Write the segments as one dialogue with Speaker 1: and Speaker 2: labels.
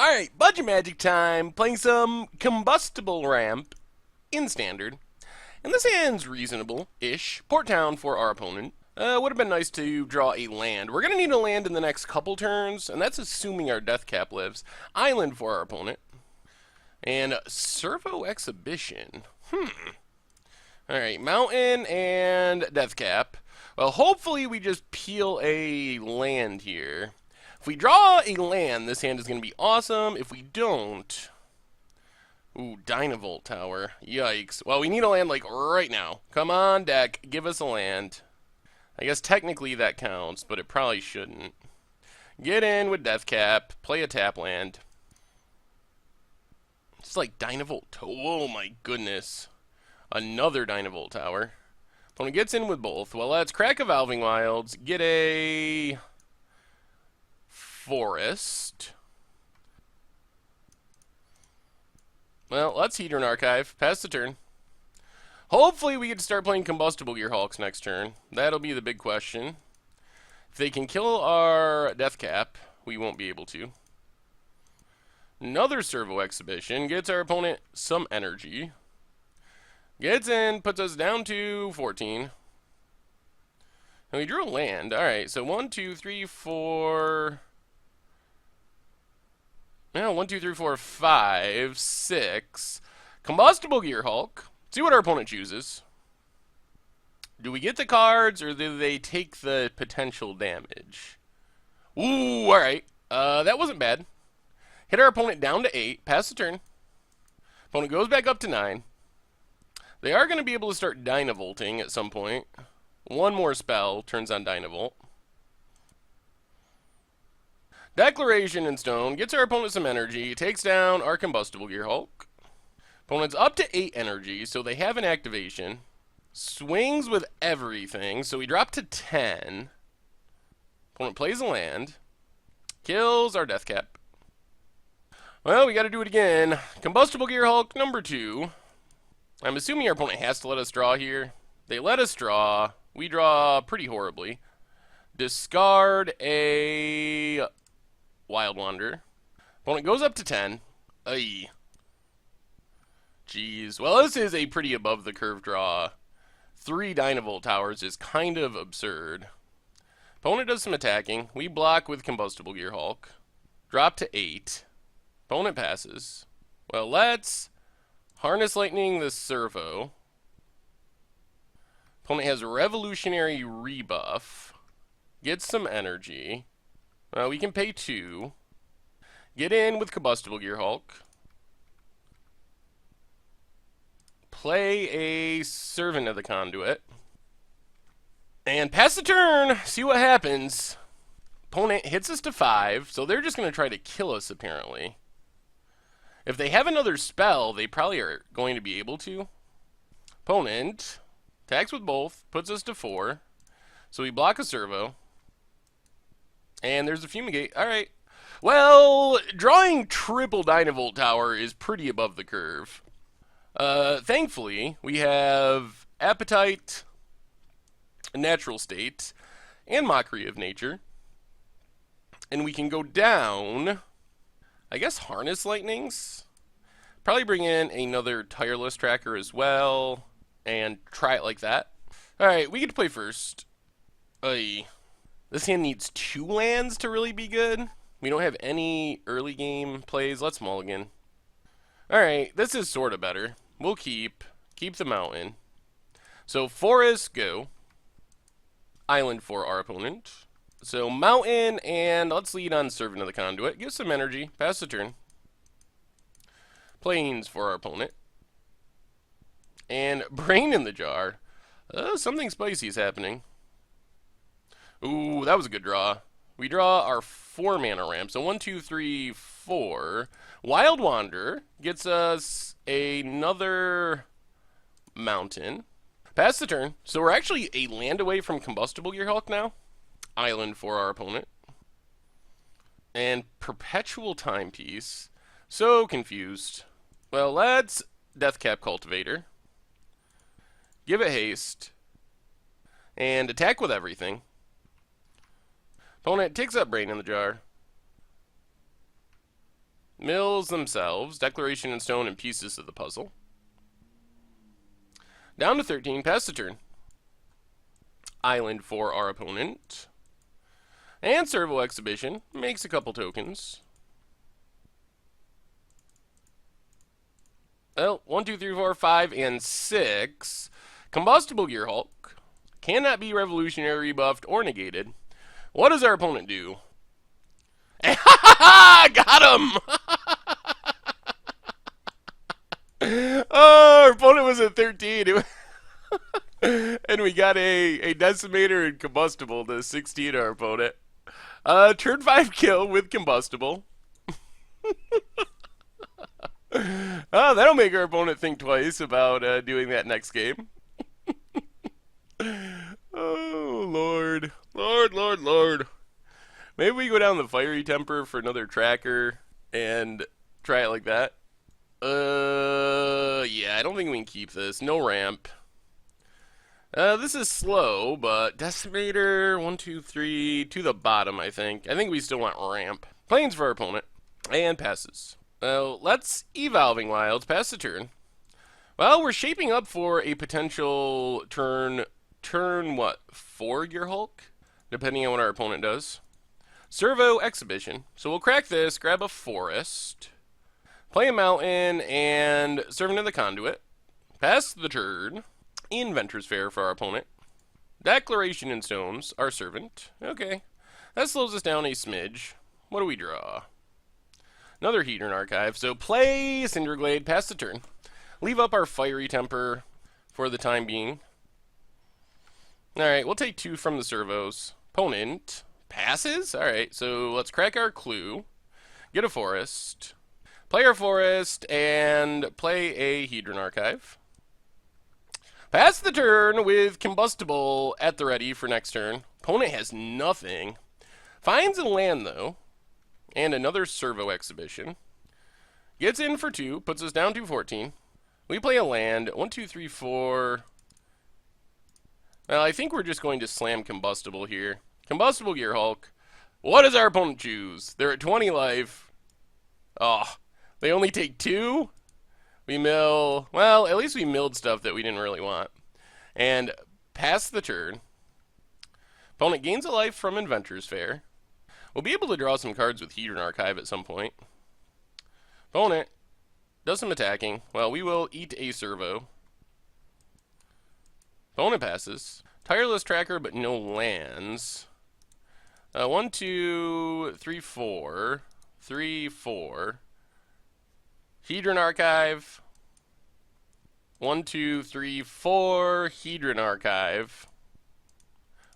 Speaker 1: Alright, budget magic time. Playing some Combustible ramp in standard. And this hand's reasonable-ish. Port town for our opponent. Would have been nice to draw a land. We're going to need a land in the next couple turns, and that's assuming our death cap lives. Island for our opponent. And Servo Exhibition. Alright, mountain and death cap. Well, hopefully we just peel a land here. If we draw a land, this hand is going to be awesome. If we don't... Ooh, Dynavolt Tower. Yikes. Well, we need a land, like, right now. Come on, deck. Give us a land. I guess technically that counts, but it probably shouldn't. Get in with Death Cap. Play a tap land. It's like Dynavolt Tower. Oh, my goodness. Another Dynavolt Tower. Opponent gets in with both. Well, let's crack Evolving Wilds. Get a... Forest. Well, let's Hedron Archive. Pass the turn. Hopefully we get to start playing Combustible Gearhulks next turn. That'll be the big question. If they can kill our Death Cap, we won't be able to. Another Servo Exhibition gets our opponent some energy. Gets in, puts us down to 14. And we drew a land. Alright, so 1, 2, 3, 4... Yeah, 1, 2, 3, 4, 5, 6. Combustible Gearhulk. See what our opponent chooses. Do we get the cards, or do they take the potential damage? Ooh, alright. That wasn't bad. Hit our opponent down to 8. Pass the turn. Opponent goes back up to 9. They are going to be able to start Dynavolting at some point. One more spell turns on Dynavolt. Declaration in stone gets our opponent some energy, takes down our Combustible Gearhulk. Opponent's up to 8 energy, so they have an activation. Swings with everything, so we drop to 10. Opponent plays a land. Kills our Death Cap. Well, we got to do it again. Combustible Gearhulk number 2. I'm assuming our opponent has to let us draw here. They let us draw. We draw pretty horribly. Discard a... Wild Wander. Opponent goes up to 10. Ay. Jeez. Well, this is a pretty above the curve draw. 3 Dynavolt Towers is kind of absurd. Opponent does some attacking. We block with Combustible Gearhulk. Drop to 8. Opponent passes. Well, let's Harness Lightning the Servo. Opponent has a Revolutionary Rebuff. Gets some energy. We can pay 2. Get in with Combustible Gearhulk. Play a Servant of the Conduit. And pass the turn. See what happens. Opponent hits us to 5, so they're just going to try to kill us, apparently. If they have another spell, they probably are going to be able to. Opponent attacks with both, puts us to 4. So we block a Servo. And there's a Fumigate. Alright. Well, drawing triple Dynavolt Tower is pretty above the curve. Thankfully, we have Appetite, Natural State, and Mockery of Nature. And we can go down, I guess, Harness Lightnings. Probably bring in another Tireless Tracker as well, and try it like that. Alright, we get to play first. This hand needs 2 lands to really be good. We don't have any early game plays. Let's mulligan. Alright, this is sort of better. We'll keep the mountain. So forest, go. Island for our opponent. So mountain, and let's lead on Servant of the Conduit. Give some energy. Pass the turn. Plains for our opponent. And Brain in the Jar. Something spicy is happening. Ooh, that was a good draw. We draw our 4 mana ramp. So 1, 2, 3, 4. Wild Wander gets us another mountain. Pass the turn. So we're actually a land away from Combustible Gearhulk now. Island for our opponent. And Perpetual Timepiece. So confused. Well, let's Deathcap Cultivator. Give it haste. And attack with everything. Opponent takes up Brain in the Jar. Mills themselves. Declaration and stone and pieces of the puzzle. Down to 13. Pass the turn. Island for our opponent. And Servo Exhibition. Makes a couple tokens. Well, 1, 2, 3, 4, 5, and 6. Combustible Gear Hulk. Cannot be revolutionary, rebuffed, or negated. What does our opponent do? Got him! Oh, our opponent was at 13. And we got a Decimator and Combustible to 16 our opponent. Turn 5 kill with Combustible. Oh, that'll make our opponent think twice about doing that next game. Oh, Lord. Lord, Lord, Lord. Maybe we go down the Fiery Temper for another tracker and try it like that. Yeah, I don't think we can keep this. No ramp. This is slow, but Decimator, 1, 2, 3, to the bottom, I think. I think we still want ramp. Planes for our opponent. And passes. Let's Evolving Wilds. Pass the turn. Well, we're shaping up for a potential turn what? 4 Gear Hulk? Depending on what our opponent does. Servo Exhibition. So we'll crack this, grab a Forest, play a Mountain, and Servant of the Conduit. Pass the turn. Inventor's Fair for our opponent. Declaration and Stones, our Servant. Okay. That slows us down a smidge. What do we draw? Another Hedron Archive. So play Cinderglade, pass the turn. Leave up our Fiery Temper for the time being. Alright, we'll take 2 from the servos. Opponent passes? Alright, so let's crack our clue. Get a Forest. Play our Forest, and play a Hedron Archive. Pass the turn with Combustible at the ready for next turn. Opponent has nothing. Finds a land, though. And another Servo Exhibition. Gets in for 2, puts us down to 14. We play a land. 1, 2, 3, 4. Well, I think we're just going to slam Combustible here. Combustible Gear Hulk. What does our opponent choose? They're at 20 life. Oh, they only take 2? We mill. Well, at least we milled stuff that we didn't really want. And pass the turn. Opponent gains a life from Inventor's Fair. We'll be able to draw some cards with Hedron Archive at some point. Opponent does some attacking. Well, we will eat a servo. Opponent passes. Tireless Tracker, but no lands. 1, 2, 3, 4. 3, 4. Hedron Archive. 1, 2, 3, 4. Hedron Archive.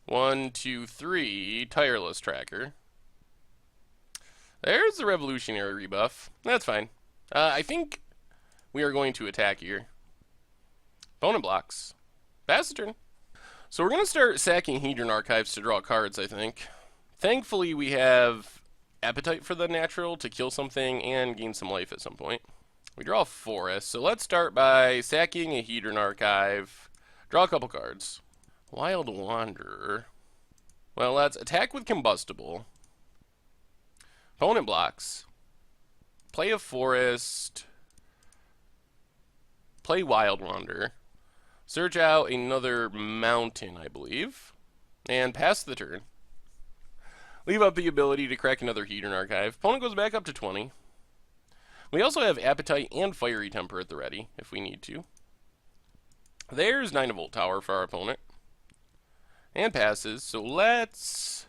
Speaker 1: 1, 2, 3. Tireless Tracker. There's the Revolutionary rebuff. That's fine. I think we are going to attack here. Opponent blocks. Pass the turn. So we're going to start sacking Hedron Archives to draw cards, I think. Thankfully, we have Appetite for the Natural to kill something and gain some life at some point. We draw a Forest. So let's start by sacking a Hedron Archive. Draw a couple cards. Wild Wanderer. Well, let's attack with Combustible. Opponent blocks. Play a Forest. Play Wild Wanderer. Search out another Mountain, I believe. And pass the turn. Leave up the ability to crack another Hedron Archive. Opponent goes back up to 20. We also have Appetite and Fiery Temper at the ready, if we need to. There's Dynavolt Tower for our opponent. And passes. So let's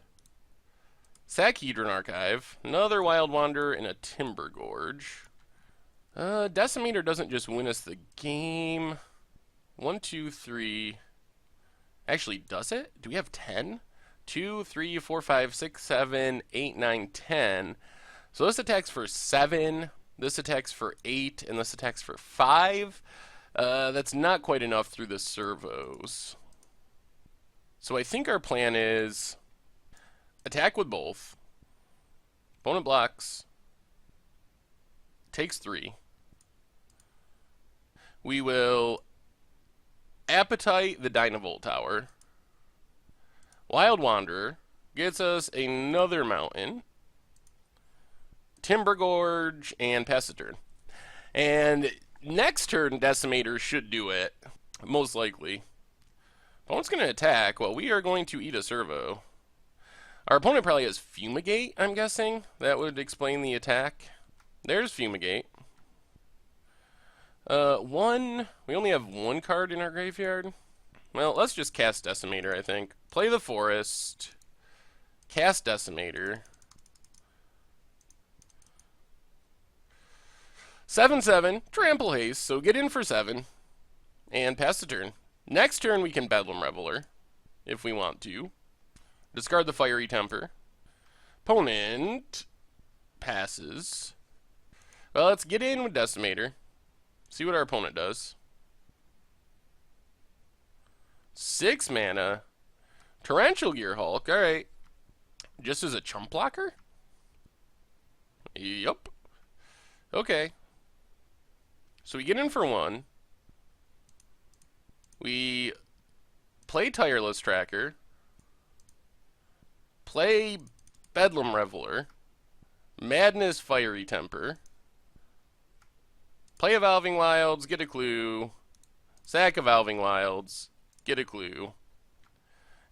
Speaker 1: sack Hedron Archive. Another Wild Wanderer and a Timber Gorge. Decimator doesn't just win us the game. 1, 2, 3. Actually, does it? Do we have 10? 2, 3, 4, 5, 6, 7, 8, 9, 10. So this attacks for 7. This attacks for 8. And this attacks for 5. That's not quite enough through the servos. So I think our plan is attack with both. Opponent blocks. Takes 3. We will Appetite the Dynavolt Tower. Wild Wanderer gets us another Mountain. Timber Gorge, and pass the turn. And next turn, Decimator should do it, most likely. Opponent's going to attack. Well, we are going to eat a servo. Our opponent probably has Fumigate, I'm guessing. That would explain the attack. There's Fumigate. We only have one card in our graveyard. Well, let's just cast Decimator, I think. Play the Forest. Cast Decimator. 7/7, trample haste, so get in for 7. And pass the turn. Next turn we can Bedlam Reveler, if we want to. Discard the Fiery Temper. Opponent passes. Well, let's get in with Decimator. See what our opponent does. 6 mana. Torrential Gearhulk, alright. Just as a chump blocker? Yup. Okay. So we get in for 1. We play Tireless Tracker. Play Bedlam Reveler. Madness Fiery Temper. Play Evolving Wilds, get a clue. Sack Evolving Wilds, get a clue.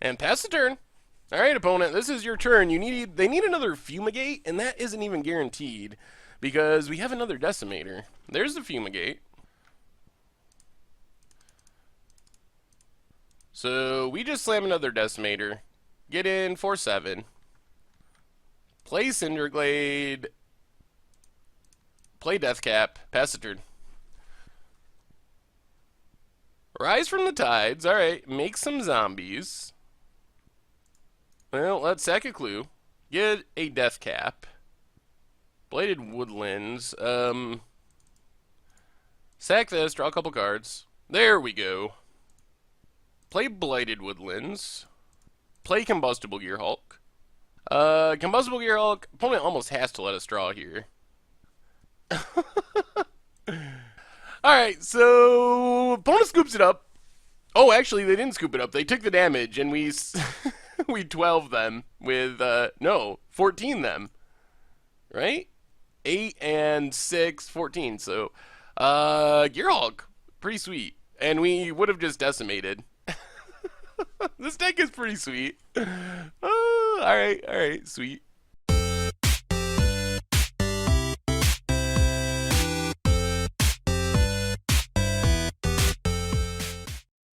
Speaker 1: And pass the turn. Alright, opponent, this is your turn. They need another Fumigate, and that isn't even guaranteed, because we have another Decimator. There's the Fumigate. So we just slam another Decimator. Get in for 7. Play Cinderglade. Play Deathcap. Pass the turn. Rise from the Tides. Alright, make some zombies. Well, let's sack a clue. Get a Deathcap. Bladed Woodlands. Sack this, draw a couple cards. There we go. Play Blighted Woodlands. Play Combustible Gearhulk. Combustible Gearhulk, opponent almost has to let us draw here. Alright, so opponent scoops it up. Oh, actually, they didn't scoop it up. They took the damage, and we 12 them with, no, 14 them. Right? 8 and 6, 14. So, Gearhulk, pretty sweet. And we would have just decimated. This deck is pretty sweet. Alright, sweet.